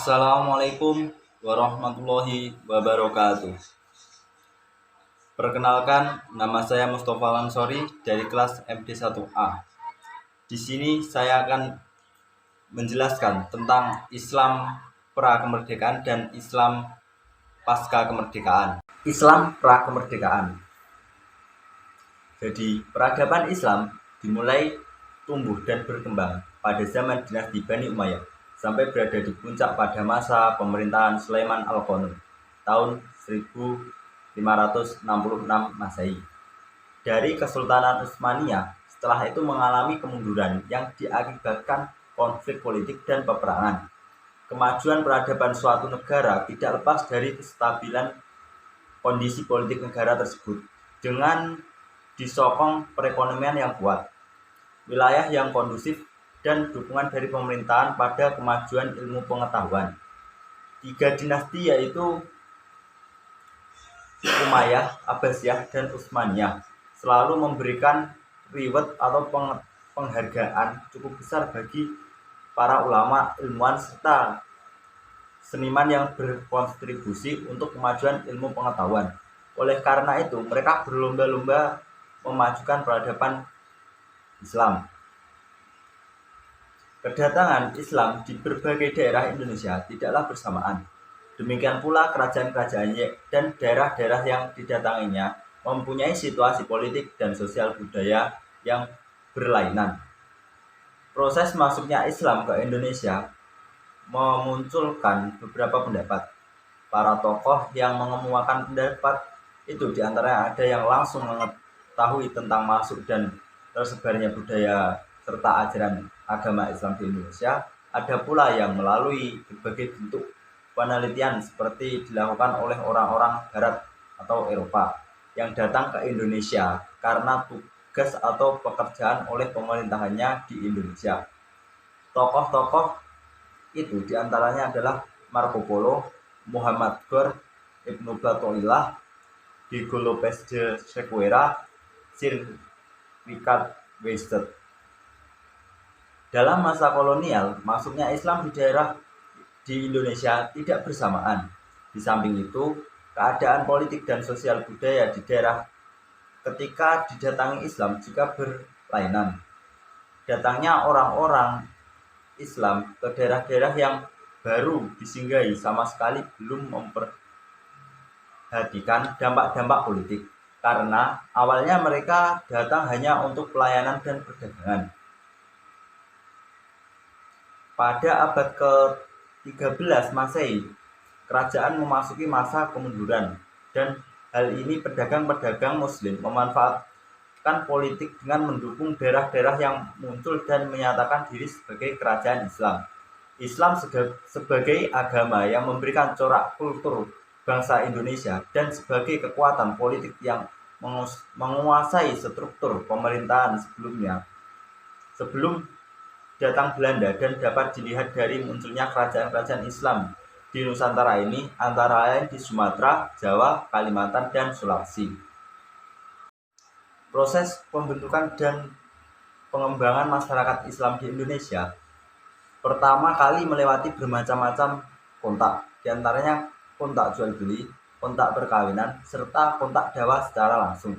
Assalamualaikum warahmatullahi wabarakatuh. Perkenalkan, nama saya Mustafa Lansori dari kelas MD1A. Di sini saya akan menjelaskan tentang Islam pra-kemerdekaan dan Islam pasca kemerdekaan. Islam pra-kemerdekaan. Jadi, peradaban Islam dimulai tumbuh dan berkembang pada zaman dinasti Bani Umayyah sampai berada di puncak pada masa pemerintahan Sulaiman Al-Qanun tahun 1566 Masehi. Dari Kesultanan Utsmaniyah setelah itu mengalami kemunduran yang diakibatkan konflik politik dan peperangan. Kemajuan peradaban suatu negara tidak lepas dari kestabilan kondisi politik negara tersebut dengan disokong perekonomian yang kuat, wilayah yang kondusif, dan dukungan dari pemerintahan pada kemajuan ilmu pengetahuan. Tiga dinasti yaitu Umayyah, Abbasiyah, dan Utsmaniyah selalu memberikan reward atau penghargaan cukup besar bagi para ulama, ilmuwan, serta seniman yang berkontribusi untuk kemajuan ilmu pengetahuan. Oleh karena itu, mereka berlomba-lomba memajukan peradaban Islam. Kedatangan Islam di berbagai daerah Indonesia tidaklah bersamaan. Demikian pula kerajaan-kerajaan dan daerah-daerah yang didatanginya mempunyai situasi politik dan sosial budaya yang berlainan. Proses masuknya Islam ke Indonesia memunculkan beberapa pendapat. Para tokoh yang mengemukakan pendapat itu diantaranya ada yang langsung mengetahui tentang masuk dan tersebarnya budaya serta ajaran agama Islam di Indonesia, ada pula yang melalui berbagai bentuk penelitian seperti dilakukan oleh orang-orang Barat atau Eropa yang datang ke Indonesia karena tugas atau pekerjaan oleh pemerintahannya di Indonesia. Tokoh-tokoh itu diantaranya adalah Marco Polo, Muhammad Gor, Ibnu Battuillah, Diego Lopez de Sequeira, Sir Richard Western. Dalam masa kolonial, masuknya Islam di daerah di Indonesia tidak bersamaan. Di samping itu, keadaan politik dan sosial budaya di daerah ketika didatangi Islam juga berlainan. Datangnya orang-orang Islam ke daerah-daerah yang baru disinggahi sama sekali belum memperhatikan dampak-dampak politik, karena awalnya mereka datang hanya untuk pelayanan dan perdagangan. Pada abad ke-13 Masehi, kerajaan memasuki masa kemunduran, dan hal ini pedagang-pedagang Muslim memanfaatkan politik dengan mendukung daerah-daerah yang muncul dan menyatakan diri sebagai kerajaan Islam. Islam sebagai agama yang memberikan corak kultur bangsa Indonesia dan sebagai kekuatan politik yang menguasai struktur pemerintahan sebelum datang Belanda, dan dapat dilihat dari munculnya kerajaan-kerajaan Islam di Nusantara ini, antara lain di Sumatera, Jawa, Kalimantan, dan Sulawesi. Proses pembentukan dan pengembangan masyarakat Islam di Indonesia pertama kali melewati bermacam-macam kontak, diantaranya kontak jual beli, kontak perkawinan, serta kontak dakwah secara langsung,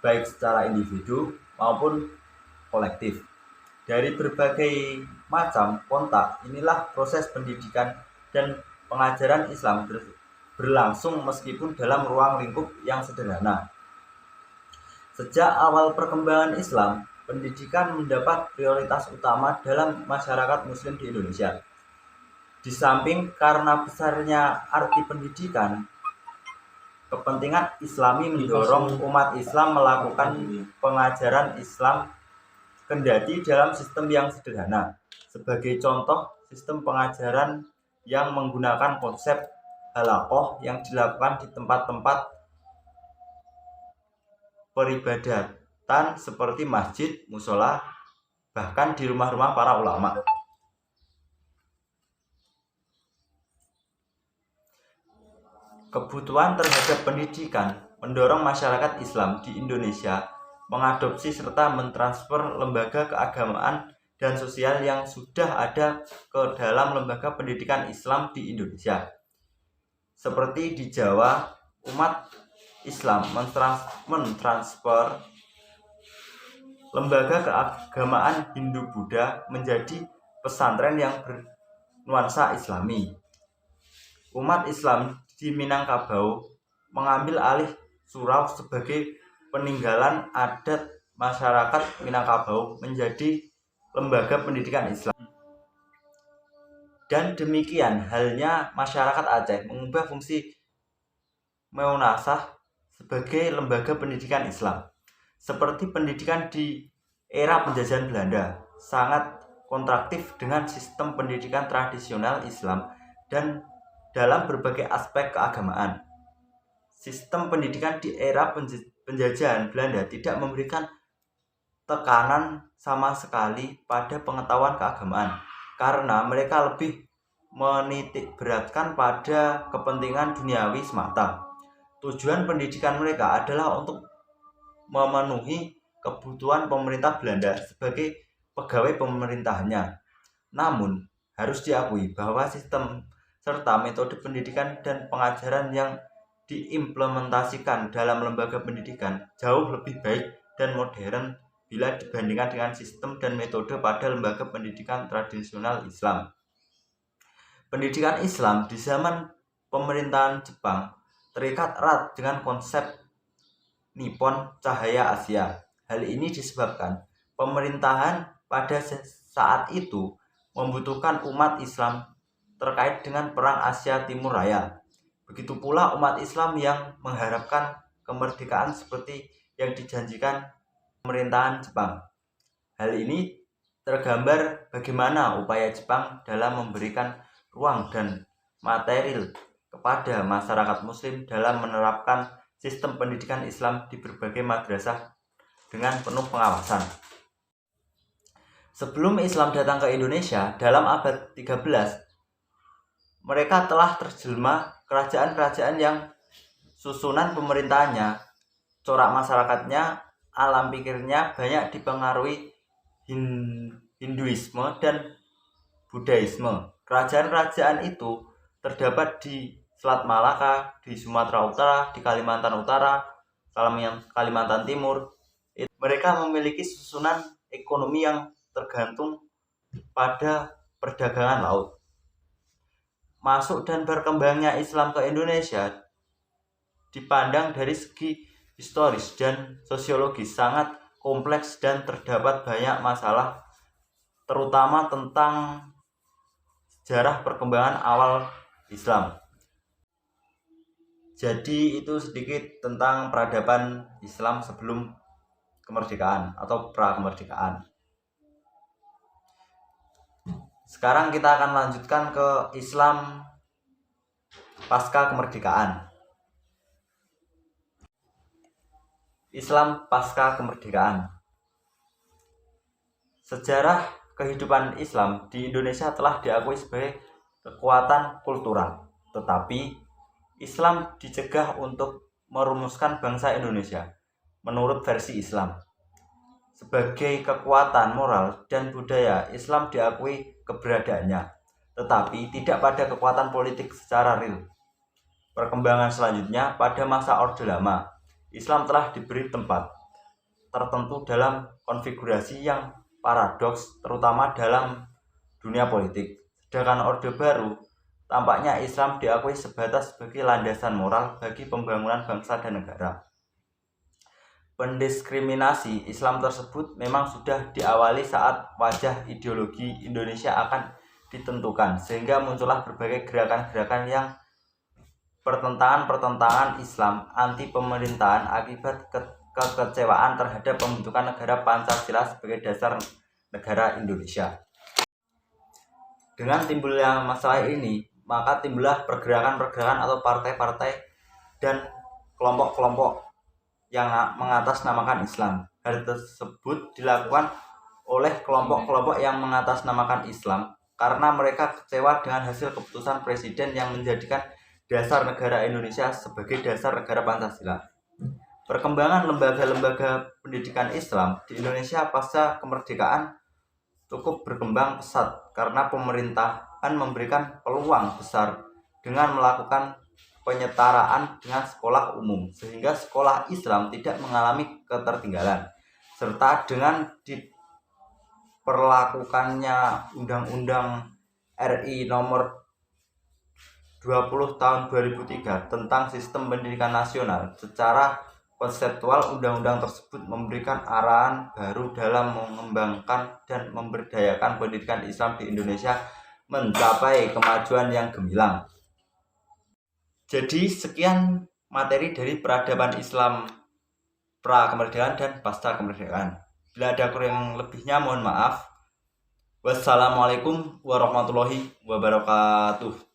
baik secara individu maupun kolektif. Dari berbagai macam kontak inilah proses pendidikan dan pengajaran Islam berlangsung meskipun dalam ruang lingkup yang sederhana. Sejak awal perkembangan Islam, pendidikan mendapat prioritas utama dalam masyarakat Muslim di Indonesia. Di samping karena besarnya arti pendidikan, kepentingan Islami mendorong umat Islam melakukan pengajaran Islam kendati dalam sistem yang sederhana. Sebagai contoh, sistem pengajaran yang menggunakan konsep halaqah yang dilakukan di tempat-tempat peribadatan seperti masjid, musola, bahkan di rumah-rumah para ulama. Kebutuhan terhadap pendidikan mendorong masyarakat Islam di Indonesia mengadopsi serta mentransfer lembaga keagamaan dan sosial yang sudah ada ke dalam lembaga pendidikan Islam di Indonesia. Seperti di Jawa, umat Islam mentransfer lembaga keagamaan Hindu-Buddha menjadi pesantren yang bernuansa Islami. Umat Islam di Minangkabau mengambil alih surau sebagai peninggalan adat masyarakat Minangkabau menjadi lembaga pendidikan Islam. Dan demikian halnya masyarakat Aceh mengubah fungsi Meunasah sebagai lembaga pendidikan Islam. Seperti pendidikan di era penjajahan Belanda, sangat kontraktif dengan sistem pendidikan tradisional Islam dan dalam berbagai aspek keagamaan. Sistem pendidikan di era penjajahan Belanda tidak memberikan tekanan sama sekali pada pengetahuan keagamaan, karena mereka lebih menitik beratkan pada kepentingan duniawi semata. Tujuan pendidikan mereka adalah untuk memenuhi kebutuhan pemerintah Belanda sebagai pegawai pemerintahannya. Namun, harus diakui bahwa sistem serta metode pendidikan dan pengajaran yang diimplementasikan dalam lembaga pendidikan jauh lebih baik dan modern bila dibandingkan dengan sistem dan metode pada lembaga pendidikan tradisional Islam. Pendidikan Islam di zaman pemerintahan Jepang terikat erat dengan konsep Nippon Cahaya Asia. Hal ini disebabkan pemerintahan pada saat itu membutuhkan umat Islam terkait dengan Perang Asia Timur Raya. Begitu pula umat Islam yang mengharapkan kemerdekaan seperti yang dijanjikan pemerintahan Jepang. Hal ini tergambar bagaimana upaya Jepang dalam memberikan ruang dan material kepada masyarakat Muslim dalam menerapkan sistem pendidikan Islam di berbagai madrasah dengan penuh pengawasan. Sebelum Islam datang ke Indonesia dalam abad 13, mereka telah terjelma kerajaan-kerajaan yang susunan pemerintahannya, corak masyarakatnya, alam pikirnya banyak dipengaruhi Hinduisme dan Buddhaisme. Kerajaan-kerajaan itu terdapat di Selat Malaka, di Sumatera Utara, di Kalimantan Utara, Kalimantan Timur. Mereka memiliki susunan ekonomi yang tergantung pada perdagangan laut. Masuk dan berkembangnya Islam ke Indonesia dipandang dari segi historis dan sosiologis sangat kompleks dan terdapat banyak masalah, terutama tentang sejarah perkembangan awal Islam. Jadi itu sedikit tentang peradaban Islam sebelum kemerdekaan atau pra-kemerdekaan. Sekarang kita akan lanjutkan ke Islam pasca kemerdekaan. Islam pasca kemerdekaan. Sejarah kehidupan Islam di Indonesia telah diakui sebagai kekuatan kultural, tetapi Islam dicegah untuk merumuskan bangsa Indonesia menurut versi Islam. Sebagai kekuatan moral dan budaya, Islam diakui keberadaannya, tetapi tidak pada kekuatan politik secara real. Perkembangan selanjutnya pada masa Orde Lama, Islam telah diberi tempat tertentu dalam konfigurasi yang paradoks, terutama dalam dunia politik. Sedangkan Orde Baru, tampaknya Islam diakui sebatas sebagai landasan moral bagi pembangunan bangsa dan negara. Pendiskriminasi Islam tersebut memang sudah diawali saat wajah ideologi Indonesia akan ditentukan, sehingga muncullah berbagai gerakan-gerakan yang pertentangan Islam anti pemerintahan akibat kekecewaan terhadap pembentukan negara Pancasila sebagai dasar negara Indonesia. Dengan timbulnya masalah ini, maka timbullah pergerakan-pergerakan atau partai-partai dan kelompok-kelompok yang mengatasnamakan Islam. Hal tersebut dilakukan oleh kelompok-kelompok yang mengatasnamakan Islam karena mereka kecewa dengan hasil keputusan presiden yang menjadikan dasar negara Indonesia sebagai dasar negara Pancasila. Perkembangan lembaga-lembaga pendidikan Islam di Indonesia pasca kemerdekaan cukup berkembang pesat karena pemerintahan memberikan peluang besar dengan melakukan penyetaraan dengan sekolah umum, sehingga sekolah Islam tidak mengalami ketertinggalan, serta dengan diperlakukannya Undang-Undang RI nomor 20 tahun 2003 tentang sistem pendidikan nasional. Secara konseptual, undang-undang tersebut memberikan arahan baru dalam mengembangkan dan memberdayakan pendidikan Islam di Indonesia mencapai kemajuan yang gemilang. Jadi sekian materi dari peradaban Islam pra kemerdekaan dan pasca kemerdekaan. Bila ada kurang lebihnya mohon maaf. Wassalamualaikum warahmatullahi wabarakatuh.